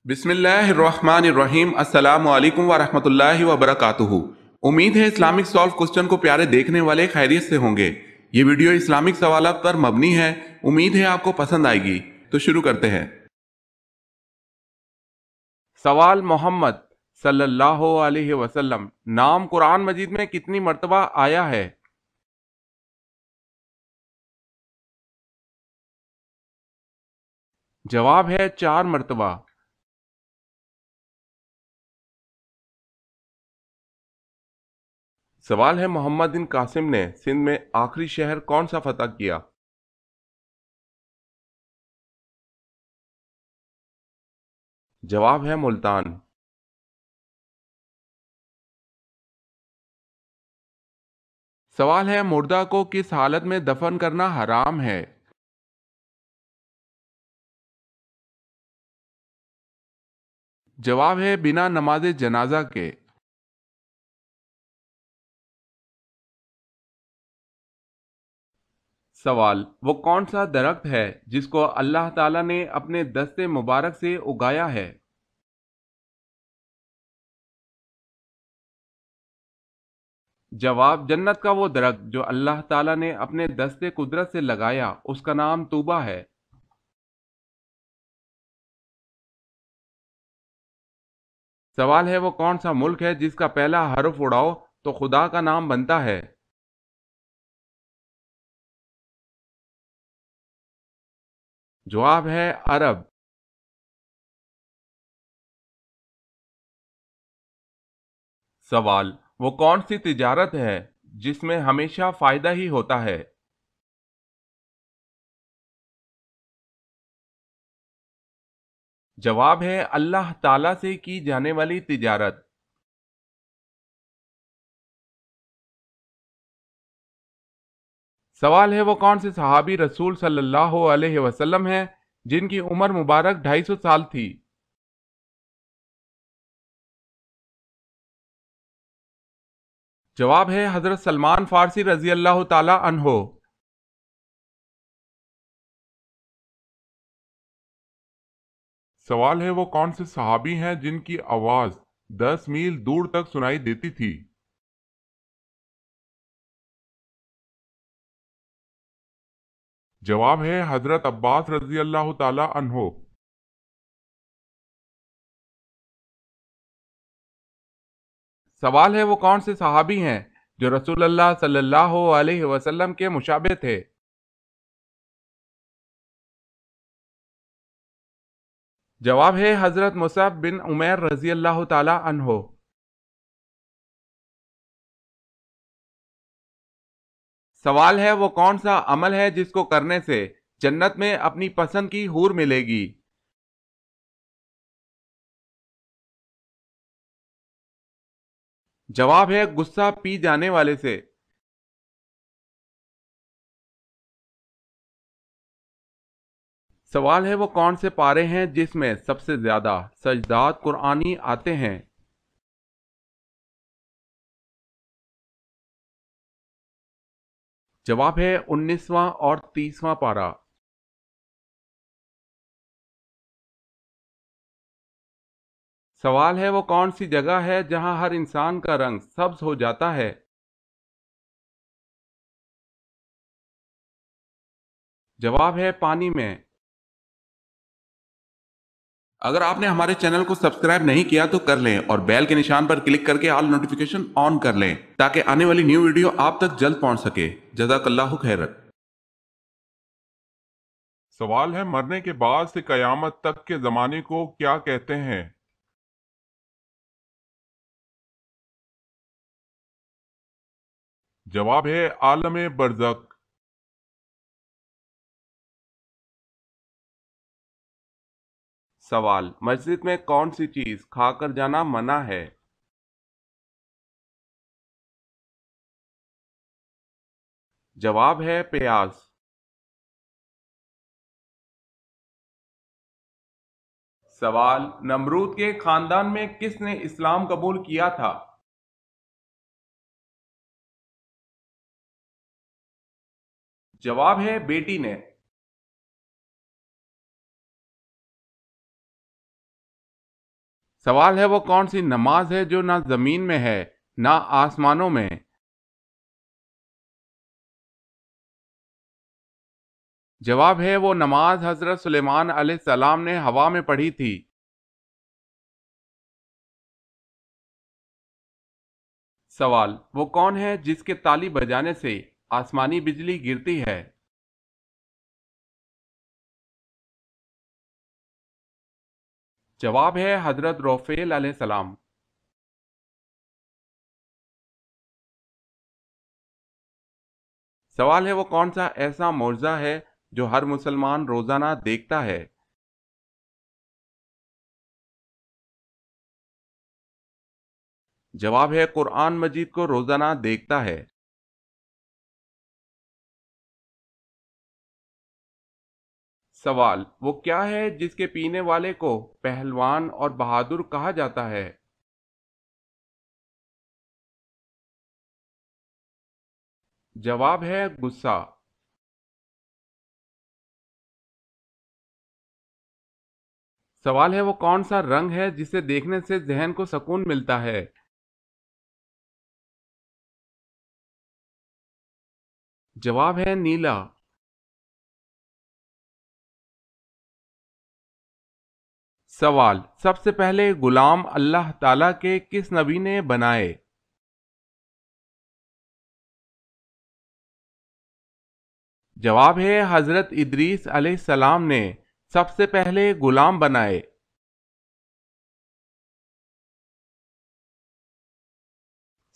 بسم اللہ الرحمن الرحیم، السلام علیکم ورحمۃ اللہ وبرکاتہ۔ امید ہے اسلامک سالو کوسچن کو پیارے دیکھنے والے خیریت سے ہوں گے۔ یہ ویڈیو اسلامک سوالات پر مبنی ہے، امید ہے آپ کو پسند آئے گی۔ تو شروع کرتے ہیں۔ سوال: محمد صلی اللہ علیہ وسلم نام قرآن مجید میں کتنی مرتبہ آیا ہے؟ جواب ہے 4 مرتبہ۔ سوال ہے: محمد بن قاسم نے سندھ میں آخری شہر کون سا فتح کیا؟ جواب ہے ملتان۔ سوال ہے: مردہ کو کس حالت میں دفن کرنا حرام ہے؟ جواب ہے بنا نماز جنازہ کے۔ سوال: وہ کون سا درخت ہے جس کو اللہ تعالیٰ نے اپنے دست مبارک سے اگایا ہے؟ جواب: جنت کا وہ درخت جو اللہ تعالیٰ نے اپنے دست قدرت سے لگایا، اس کا نام طوبہ ہے۔ سوال ہے: وہ کون سا ملک ہے جس کا پہلا حرف اڑاؤ تو خدا کا نام بنتا ہے؟ جواب ہے عرب۔ سوال: وہ کون سی تجارت ہے جس میں ہمیشہ فائدہ ہی ہوتا ہے؟ جواب ہے اللہ تعالیٰ سے کی جانے والی تجارت۔ سوال ہے: وہ کون سے صحابی رسول صلی اللہ علیہ وسلم ہیں جن کی عمر مبارک 250 سال تھی؟ جواب ہے حضرت سلمان فارسی رضی اللہ تعالی عنہ۔ سوال ہے: وہ کون سے صحابی ہیں جن کی آواز 10 میل دور تک سنائی دیتی تھی؟ جواب ہے حضرت عباس رضی اللہ تعالی عنہ۔ سوال ہے: وہ کون سے صحابی ہیں جو رسول اللہ صلی اللہ علیہ وسلم کے مشابہ تھے؟ جواب ہے حضرت مصعب بن عمیر رضی اللہ تعالی عنہ۔ سوال ہے: وہ کون سا عمل ہے جس کو کرنے سے جنت میں اپنی پسند کی حور ملے گی؟ جواب ہے غصہ پی جانے والے سے۔ سوال ہے: وہ کون سے پارے ہیں جس میں سب سے زیادہ سجدات قرآنی آتے ہیں؟ جواب ہے 19واں اور 30واں پارہ۔ سوال ہے: وہ کون سی جگہ ہے جہاں ہر انسان کا رنگ سبز ہو جاتا ہے؟ جواب ہے پانی میں۔ اگر آپ نے ہمارے چینل کو سبسکرائب نہیں کیا تو کر لیں اور بیل کے نشان پر کلک کر کے آل نوٹیفیکیشن آن کر لیں تاکہ آنے والی نیو ویڈیو آپ تک جلد پہنچ سکے۔ جزاک اللہ خیرت۔ سوال ہے: مرنے کے بعد سے قیامت تک کے زمانے کو کیا کہتے ہیں؟ جواب ہے عالم برزخ۔ سوال: مسجد میں کون سی چیز کھا کر جانا منع ہے؟ جواب ہے پیاز۔ سوال: نمرود کے خاندان میں کس نے اسلام قبول کیا تھا؟ جواب ہے بیٹی نے۔ سوال ہے وہ کون سی نماز ہے جو نہ زمین میں ہے نہ آسمانوں میں؟ جواب ہے وہ نماز حضرت سلیمان علیہ السلام نے ہوا میں پڑھی تھی۔ سوال وہ کون ہے جس کے تالی بجانے سے آسمانی بجلی گرتی ہے؟ جواب ہے حضرت روفیل علیہ السلام۔ سوال ہے وہ کون سا ایسا معجزہ ہے جو ہر مسلمان روزانہ دیکھتا ہے؟ جواب ہے قرآن مجید کو روزانہ دیکھتا ہے۔ سوال وہ کیا ہے جس کے پینے والے کو پہلوان اور بہادر کہا جاتا ہے؟ جواب ہے غصہ۔ سوال ہے وہ کون سا رنگ ہے جسے دیکھنے سے ذہن کو سکون ملتا ہے؟ جواب ہے نیلا۔ سوال سب سے پہلے غلام اللہ تعالیٰ کے کس نبی نے بنائے؟ جواب ہے حضرت ادریس علیہ السلام نے سب سے پہلے غلام بنائے۔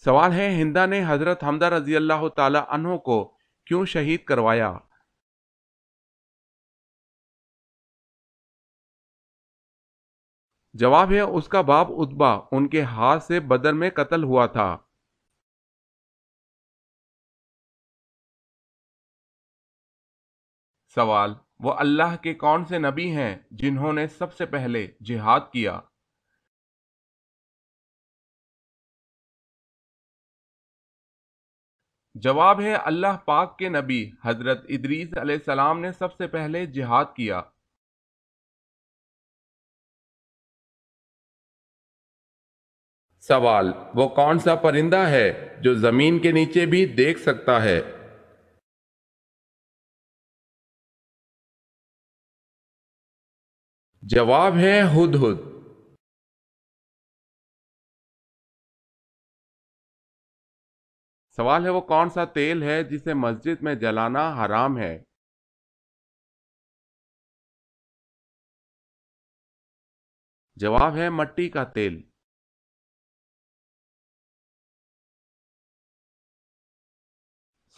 سوال ہے ہندا نے حضرت حمزہ رضی اللہ تعالی عنہ کو کیوں شہید کروایا؟ جواب ہے اس کا باپ اتبا ان کے ہاتھ سے بدر میں قتل ہوا تھا۔ سوال وہ اللہ کے کون سے نبی ہیں جنہوں نے سب سے پہلے جہاد کیا؟ جواب ہے اللہ پاک کے نبی حضرت ادریس علیہ السلام نے سب سے پہلے جہاد کیا۔ سوال وہ کون سا پرندہ ہے جو زمین کے نیچے بھی دیکھ سکتا ہے؟ جواب ہے ہدہد۔ سوال ہے وہ کون سا تیل ہے جسے مسجد میں جلانا حرام ہے؟ جواب ہے مٹی کا تیل۔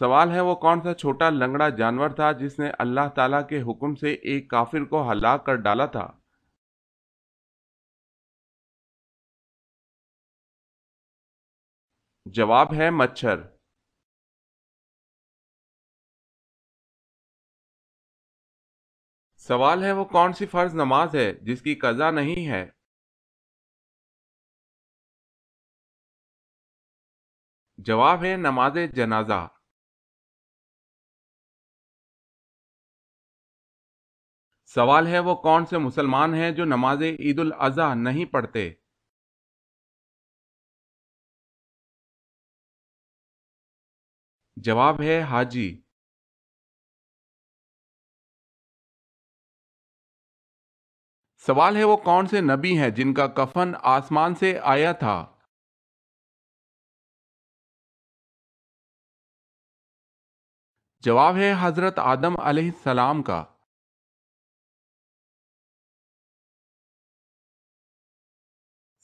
سوال ہے وہ کون سا چھوٹا لنگڑا جانور تھا جس نے اللہ تعالیٰ کے حکم سے ایک کافر کو ہلاک کر ڈالا تھا؟ جواب ہے مچھر۔ سوال ہے وہ کون سی فرض نماز ہے جس کی قضا نہیں ہے؟ جواب ہے نماز جنازہ۔ سوال ہے وہ کون سے مسلمان ہیں جو نماز عید الاضحیٰ نہیں پڑھتے؟ جواب ہے حاجی۔ سوال ہے وہ کون سے نبی ہیں جن کا کفن آسمان سے آیا تھا؟ جواب ہے حضرت آدم علیہ السلام کا۔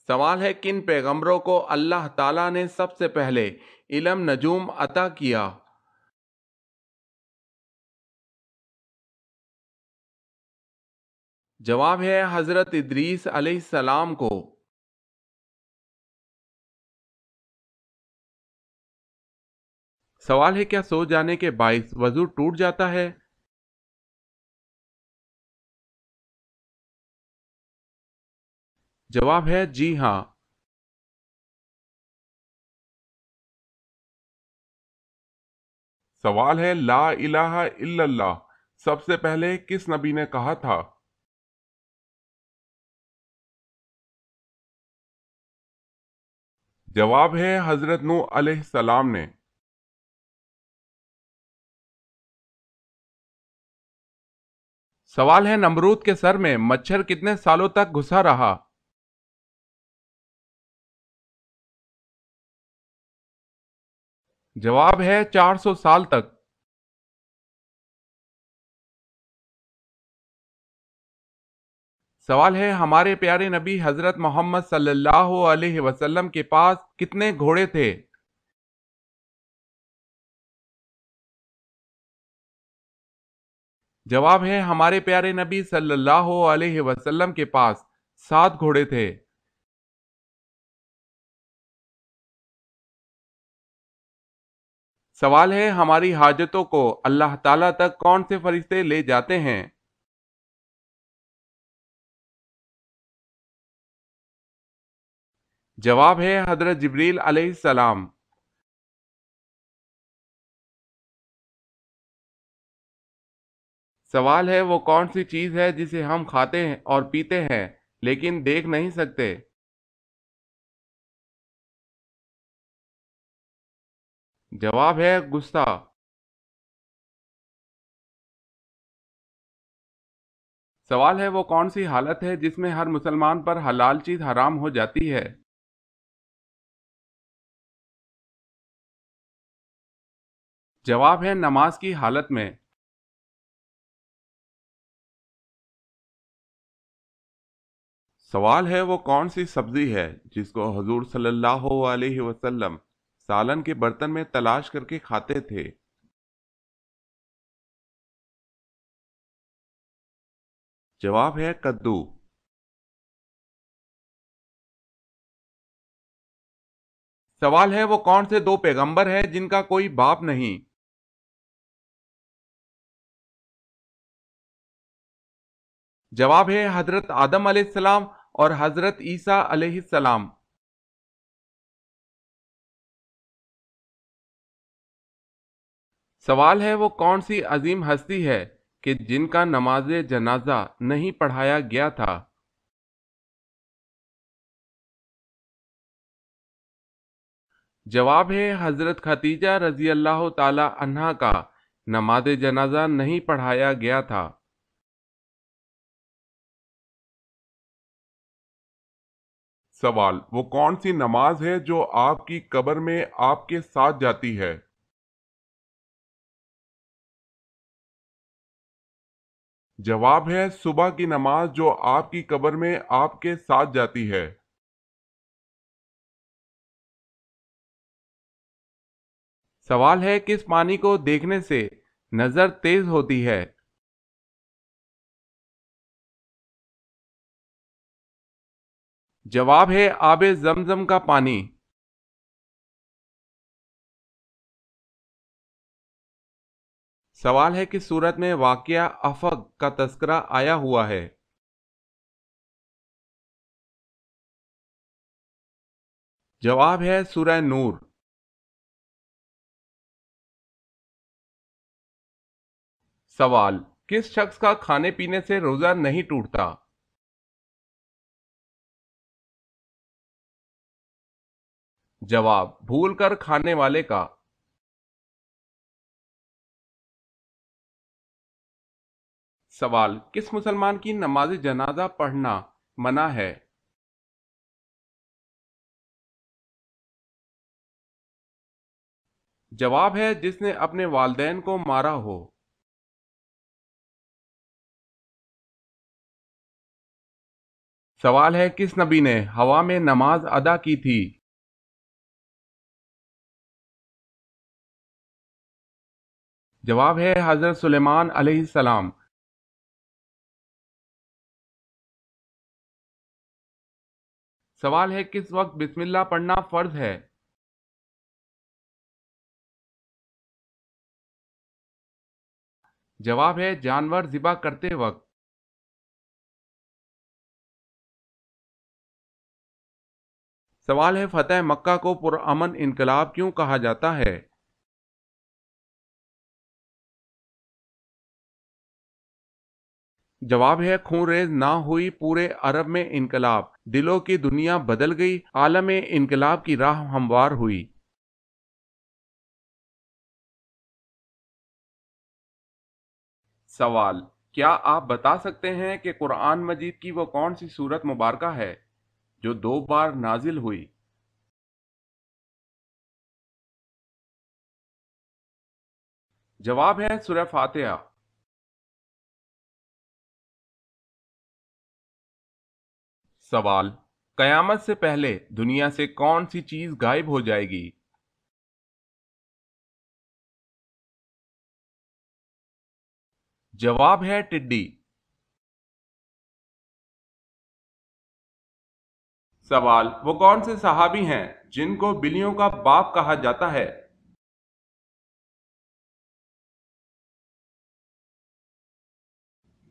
سوال ہے کن پیغمبروں کو اللہ تعالیٰ نے سب سے پہلے علم نجوم عطا کیا؟ جواب ہے حضرت ادریس علیہ السلام کو۔ سوال ہے کیا سو جانے کے باعث وضو ٹوٹ جاتا ہے؟ جواب ہے جی ہاں۔ سوال ہے لا الہ الا اللہ سب سے پہلے کس نبی نے کہا تھا؟ جواب ہے حضرت نوح علیہ السلام نے۔ سوال ہے نمرود کے سر میں مچھر کتنے سالوں تک گھسا رہا؟ جواب ہے 400 سال تک۔ سوال ہے ہمارے پیارے نبی حضرت محمد صلی اللہ علیہ وسلم کے پاس کتنے گھوڑے تھے؟ جواب ہے ہمارے پیارے نبی صلی اللہ علیہ وسلم کے پاس 7 گھوڑے تھے۔ سوال ہے ہماری حاجتوں کو اللہ تعالیٰ تک کون سے فرشتے لے جاتے ہیں؟ جواب ہے حضرت جبریل علیہ السلام۔ سوال ہے وہ کون سی چیز ہے جسے ہم کھاتے ہیں اور پیتے ہیں لیکن دیکھ نہیں سکتے؟ جواب ہے غصہ۔ سوال ہے وہ کون سی حالت ہے جس میں ہر مسلمان پر حلال چیز حرام ہو جاتی ہے؟ جواب ہے نماز کی حالت میں۔ سوال ہے وہ کون سی سبزی ہے جس کو حضور صلی اللہ علیہ وسلم سالن کے برتن میں تلاش کر کے کھاتے تھے؟ جواب ہے کدو۔ سوال ہے وہ کون سے 2 پیغمبر ہیں جن کا کوئی باپ نہیں؟ جواب ہے حضرت آدم علیہ السلام اور حضرت عیسیٰ علیہ السلام۔ سوال ہے وہ کون سی عظیم ہستی ہے کہ جن کا نماز جنازہ نہیں پڑھایا گیا تھا؟ جواب ہے حضرت خدیجہ رضی اللہ تعالی عنہا کا نماز جنازہ نہیں پڑھایا گیا تھا۔ سوال وہ کون سی نماز ہے جو آپ کی قبر میں آپ کے ساتھ جاتی ہے؟ جواب ہے صبح کی نماز جو آپ کی قبر میں آپ کے ساتھ جاتی ہے۔ سوال ہے کس پانی کو دیکھنے سے نظر تیز ہوتی ہے؟ جواب ہے آب زمزم کا پانی۔ سوال ہے کس سورت میں واقعہ افق کا تذکرہ آیا ہوا ہے؟ جواب ہے سورہ نور۔ سوال کس شخص کا کھانے پینے سے روزہ نہیں ٹوٹتا؟ جواب بھول کر کھانے والے کا۔ سوال کس مسلمان کی نماز جنازہ پڑھنا منع ہے؟ جواب ہے جس نے اپنے والدین کو مارا ہو۔ سوال ہے کس نبی نے ہوا میں نماز ادا کی تھی؟ جواب ہے حضرت سلیمان علیہ السلام۔ سوال ہے کس وقت بسم اللہ پڑھنا فرض ہے؟ جواب ہے جانور ذبح کرتے وقت۔ سوال ہے فتح مکہ کو پرامن انقلاب کیوں کہا جاتا ہے؟ جواب ہے خون ریز نہ ہوئی پورے عرب میں انقلاب، دلوں کی دنیا بدل گئی، عالم انقلاب کی راہ ہموار ہوئی۔ سوال: کیا آپ بتا سکتے ہیں کہ قرآن مجید کی وہ کون سی سورت مبارکہ ہے جو 2 بار نازل ہوئی؟ جواب ہے سورہ فاتحہ۔ سوال: قیامت سے پہلے دنیا سے کون سی چیز غائب ہو جائے گی؟ جواب ہے ٹڈی۔ سوال: وہ کون سے صحابی ہیں جن کو بلیوں کا باپ کہا جاتا ہے؟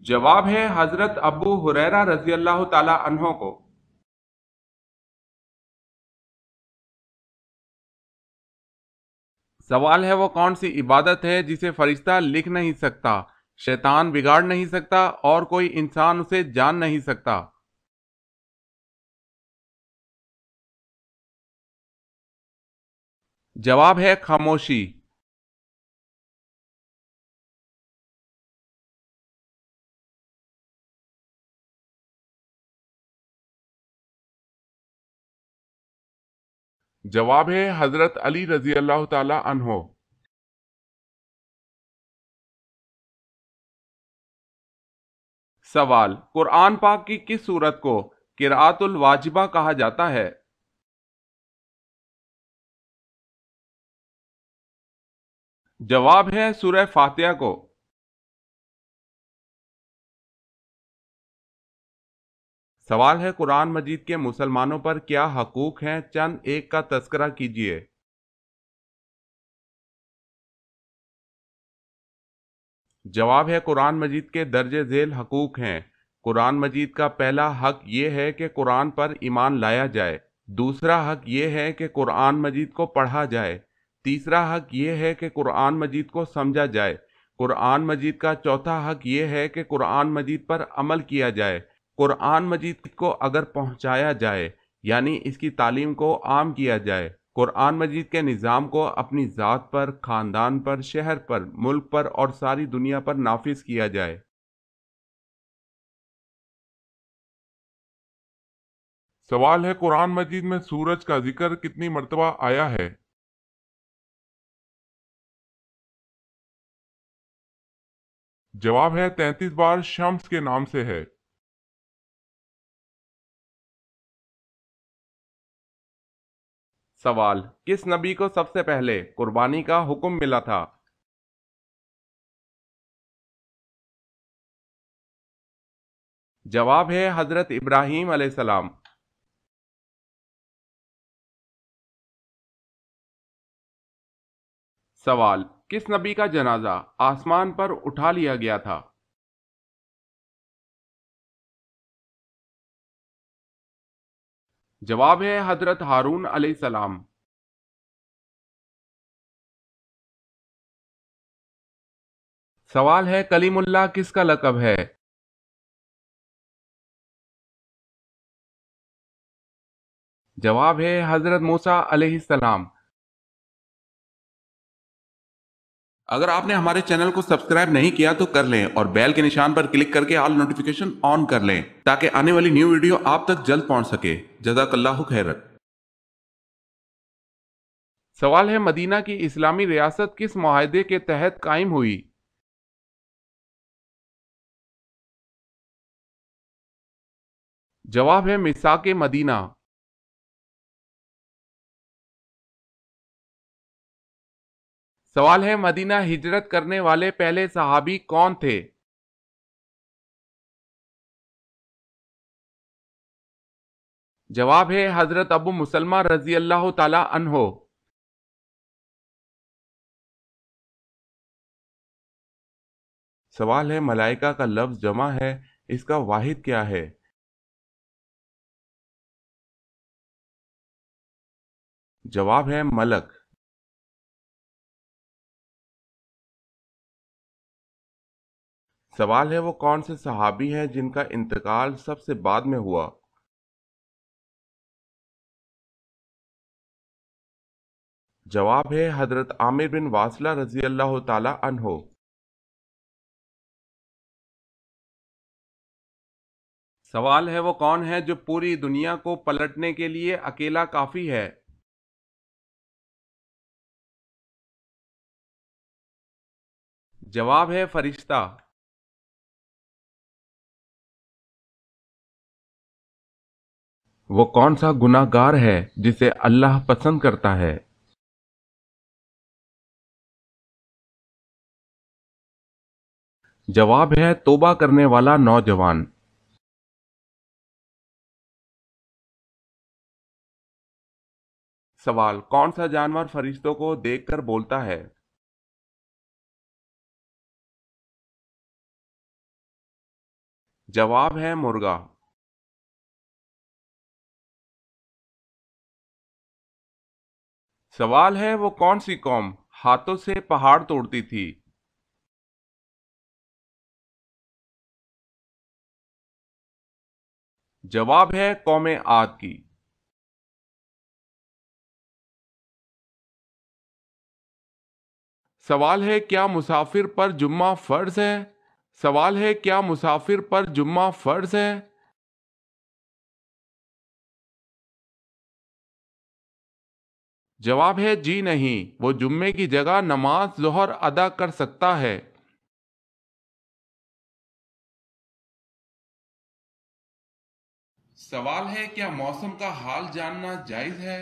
جواب ہے حضرت ابو ہریرہ رضی اللہ تعالی عنہ کو۔ سوال ہے وہ کون سی عبادت ہے جسے فرشتہ لکھ نہیں سکتا، شیطان بگاڑ نہیں سکتا اور کوئی انسان اسے جان نہیں سکتا؟ جواب ہے خاموشی۔ جواب ہے حضرت علی رضی اللہ تعالی عنہ۔ سوال: قرآن پاک کی کس سورت کو قرأت الواجبہ کہا جاتا ہے؟ جواب ہے سورہ فاتحہ کو۔ سوال ہے قرآن مجید کے مسلمانوں پر کیا حقوق ہیں، چند ایک کا تذکرہ کیجیے۔ جواب ہے قرآن مجید کے درج ذیل حقوق ہیں۔ قرآن مجید کا پہلا حق یہ ہے کہ قرآن پر ایمان لایا جائے، دوسرا حق یہ ہے کہ قرآن مجید کو پڑھا جائے، تیسرا حق یہ ہے کہ قرآن مجید کو سمجھا جائے، قرآن مجید کا چوتھا حق یہ ہے کہ قرآن مجید پر عمل کیا جائے، قرآن مجید کو اگر پہنچایا جائے یعنی اس کی تعلیم کو عام کیا جائے، قرآن مجید کے نظام کو اپنی ذات پر، خاندان پر، شہر پر، ملک پر اور ساری دنیا پر نافذ کیا جائے۔ سوال ہے قرآن مجید میں سورج کا ذکر کتنی مرتبہ آیا ہے؟ جواب ہے 33 بار شمس کے نام سے ہے۔ سوال: کس نبی کو سب سے پہلے قربانی کا حکم ملا تھا؟ جواب ہے حضرت ابراہیم علیہ السلام۔ سوال: کس نبی کا جنازہ آسمان پر اٹھا لیا گیا تھا؟ جواب ہے حضرت ہارون علیہ السلام۔ سوال ہے کلیم اللہ کس کا لقب ہے؟ جواب ہے حضرت موسیٰ علیہ السلام۔ اگر آپ نے ہمارے چینل کو سبسکرائب نہیں کیا تو کر لیں اور بیل کے نشان پر کلک کر کے آل نوٹیفیکیشن آن کر لیں تاکہ آنے والی نیو ویڈیو آپ تک جلد پہنچ سکے۔ جزاک اللہ خیر۔ سوال ہے مدینہ کی اسلامی ریاست کس معاہدے کے تحت قائم ہوئی؟ جواب ہے میثاق مدینہ۔ سوال ہے مدینہ ہجرت کرنے والے پہلے صحابی کون تھے؟ جواب ہے حضرت ابو مسلمہ رضی اللہ تعالی عنہ۔ سوال ہے ملائکہ کا لفظ جمع ہے، اس کا واحد کیا ہے؟ جواب ہے ملک۔ سوال ہے وہ کون سے صحابی ہیں جن کا انتقال سب سے بعد میں ہوا؟ جواب ہے حضرت عامر بن واصلہ رضی اللہ تعالی عنہ۔ سوال ہے وہ کون ہے جو پوری دنیا کو پلٹنے کے لیے اکیلا کافی ہے؟ جواب ہے فرشتہ۔ وہ کون سا گناہ گار ہے جسے اللہ پسند کرتا ہے؟ جواب ہے توبہ کرنے والا نوجوان۔ سوال کون سا جانور فرشتوں کو دیکھ کر بولتا ہے؟ جواب ہے مرغا۔ سوال ہے وہ کون سی قوم ہاتھوں سے پہاڑ توڑتی تھی؟ جواب ہے قوم عاد کی۔ سوال ہے کیا مسافر پر جمعہ فرض ہے؟ سوال ہے کیا مسافر پر جمعہ فرض ہے؟ جواب ہے جی نہیں، وہ جمعے کی جگہ نماز ظہر ادا کر سکتا ہے۔ سوال ہے کیا موسم کا حال جاننا جائز ہے؟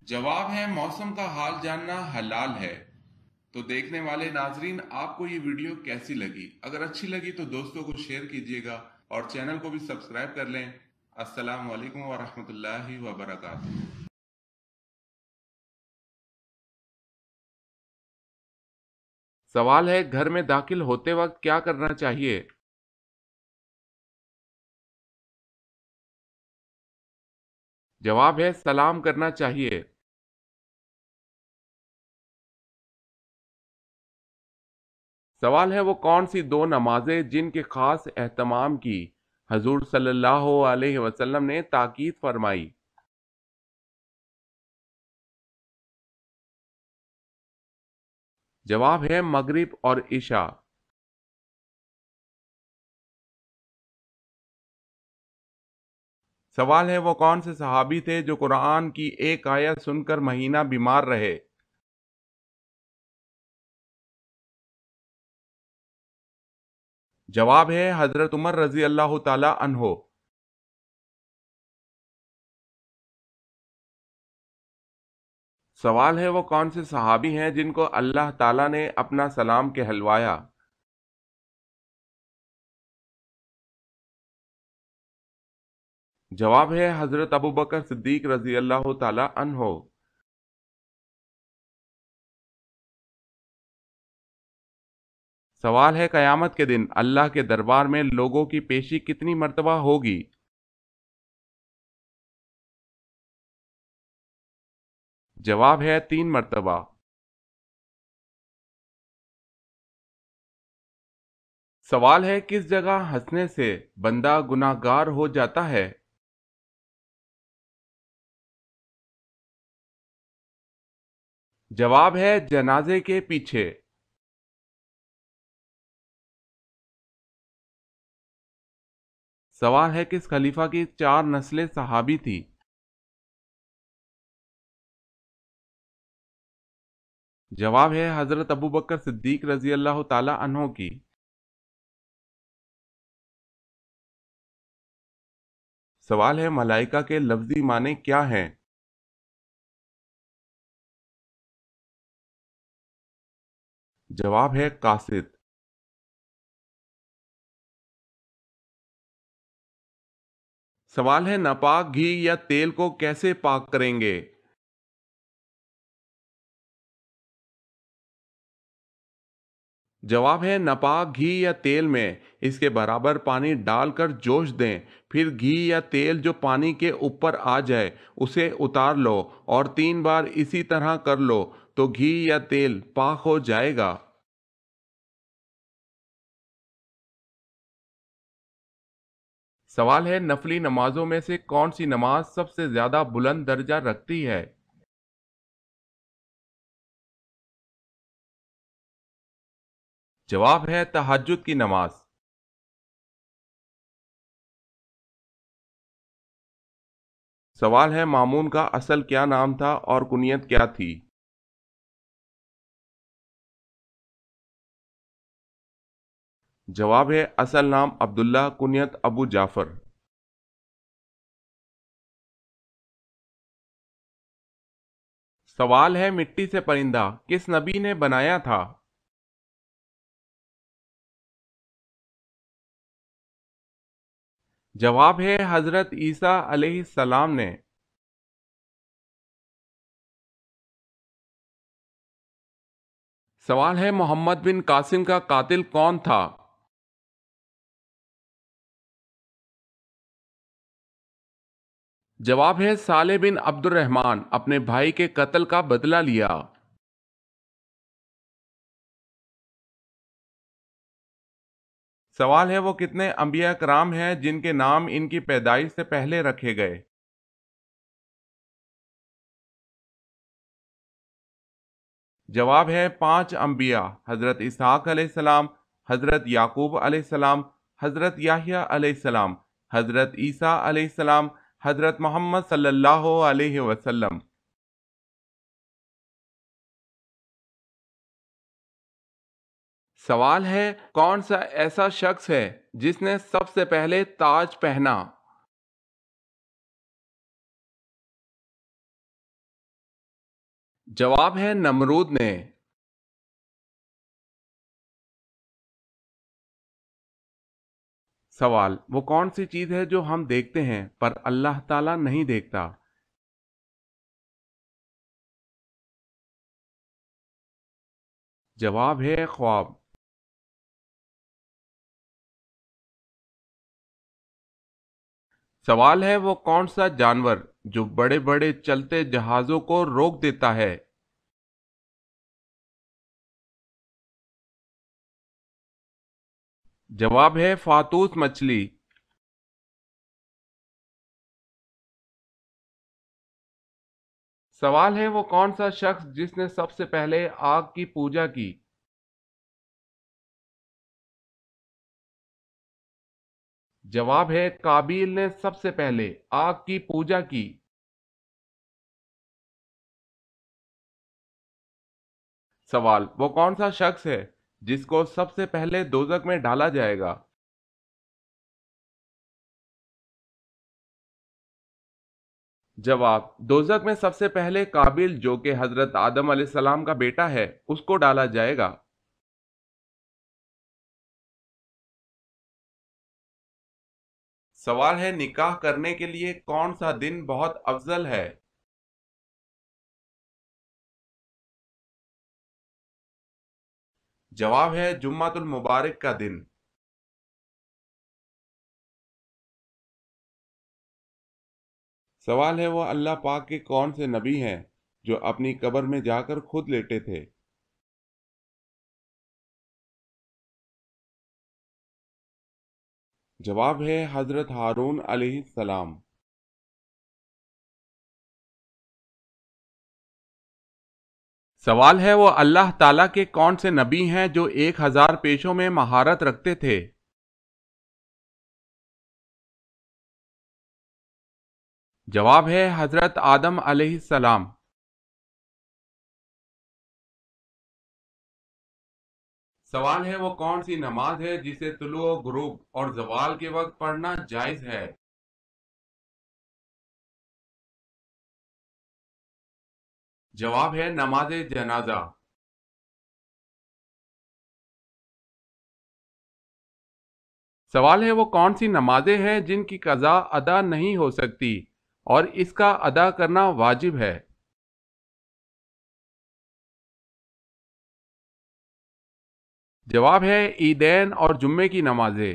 جواب ہے موسم کا حال جاننا حلال ہے۔ تو دیکھنے والے ناظرین، آپ کو یہ ویڈیو کیسی لگی؟ اگر اچھی لگی تو دوستوں کو شیئر کیجیے گا اور چینل کو بھی سبسکرائب کر لیں۔ السلام علیکم ورحمۃ اللہ وبرکاتہ۔ سوال ہے گھر میں داخل ہوتے وقت کیا کرنا چاہیے؟ جواب ہے سلام کرنا چاہیے۔ سوال ہے وہ کون سی دو نمازیں جن کے خاص اہتمام کی حضور صلی اللہ علیہ وسلم نے تاکید فرمائی؟ جواب ہے مغرب اور عشاء۔ سوال ہے وہ کون سے صحابی تھے جو قرآن کی ایک آیت سن کر مہینہ بیمار رہے؟ جواب ہے حضرت عمر رضی اللہ تعالی عنہ۔ سوال ہے وہ کون سے صحابی ہیں جن کو اللہ تعالی نے اپنا سلام کہلوایا؟ جواب ہے حضرت ابوبکر صدیق رضی اللہ تعالی عنہ۔ سوال ہے قیامت کے دن اللہ کے دربار میں لوگوں کی پیشی کتنی مرتبہ ہوگی؟ جواب ہے 3 مرتبہ۔ سوال ہے کس جگہ ہنسنے سے بندہ گناہ گار ہو جاتا ہے؟ جواب ہے جنازے کے پیچھے۔ سوال ہے کس خلیفہ کی 4 نسلیں صحابی تھی؟ جواب ہے حضرت ابوبکر صدیق رضی اللہ تعالی عنہ کی۔ سوال ہے ملائکہ کے لفظی معنی کیا ہیں؟ جواب ہے قاصد۔ سوال ہے ناپاک گھی یا تیل کو کیسے پاک کریں گے؟ جواب ہے ناپاک گھی یا تیل میں اس کے برابر پانی ڈال کر جوش دیں، پھر گھی یا تیل جو پانی کے اوپر آ جائے اسے اتار لو اور 3 بار اسی طرح کر لو، تو گھی یا تیل پاک ہو جائے گا۔ سوال ہے نفلی نمازوں میں سے کون سی نماز سب سے زیادہ بلند درجہ رکھتی ہے؟ جواب ہے تہجد کی نماز۔ سوال ہے مامون کا اصل کیا نام تھا اور کنیت کیا تھی؟ جواب ہے اصل نام عبداللہ، کنیت ابو جعفر۔ سوال ہے مٹی سے پرندہ کس نبی نے بنایا تھا؟ جواب ہے حضرت عیسیٰ علیہ السلام نے۔ سوال ہے محمد بن قاسم کا قاتل کون تھا؟ جواب ہے صالح بن عبد الرحمن، اپنے بھائی کے قتل کا بدلہ لیا۔ سوال ہے وہ کتنے انبیاء کرام ہیں جن کے نام ان کی پیدائش سے پہلے رکھے گئے؟ جواب ہے 5 انبیاء، حضرت اسحاق علیہ السلام، حضرت یعقوب علیہ السلام، حضرت یحییٰ علیہ السلام، حضرت عیسیٰ علیہ السلام، حضرت محمد صلی اللہ علیہ وسلم۔ سوال ہے کون سا ایسا شخص ہے جس نے سب سے پہلے تاج پہنا؟ جواب ہے نمرود نے۔ سوال وہ کون سی چیز ہے جو ہم دیکھتے ہیں پر اللہ تعالیٰ نہیں دیکھتا؟ جواب ہے خواب۔ سوال ہے وہ کون سا جانور جو بڑے بڑے چلتے جہازوں کو روک دیتا ہے؟ جواب ہے فاتوس مچھلی۔ سوال ہے وہ کون سا شخص جس نے سب سے پہلے آگ کی پوجا کی؟ جواب ہے قابیل نے سب سے پہلے آگ کی پوجا کی۔ سوال وہ کون سا شخص ہے جس کو سب سے پہلے دوزخ میں ڈالا جائے گا؟ جواب دوزخ میں سب سے پہلے قابیل جو کہ حضرت آدم علیہ السلام کا بیٹا ہے اس کو ڈالا جائے گا۔ سوال ہے نکاح کرنے کے لیے کون سا دن بہت افضل ہے؟ جواب ہے جمعۃ المبارک کا دن۔ سوال ہے وہ اللہ پاک کے کون سے نبی ہیں جو اپنی قبر میں جا کر خود لیٹے تھے؟ جواب ہے حضرت ہارون علیہ السلام۔ سوال ہے وہ اللہ تعالیٰ کے کون سے نبی ہیں جو 1000 پیشوں میں مہارت رکھتے تھے؟ جواب ہے حضرت آدم علیہ السلام۔ سوال ہے وہ کون سی نماز ہے جسے طلوع و غروب اور زوال کے وقت پڑھنا جائز ہے؟ جواب ہے نماز جنازہ۔ سوال ہے وہ کون سی نمازیں ہیں جن کی قضا ادا نہیں ہو سکتی اور اس کا ادا کرنا واجب ہے؟ جواب ہے عیدین اور جمعے کی نمازیں۔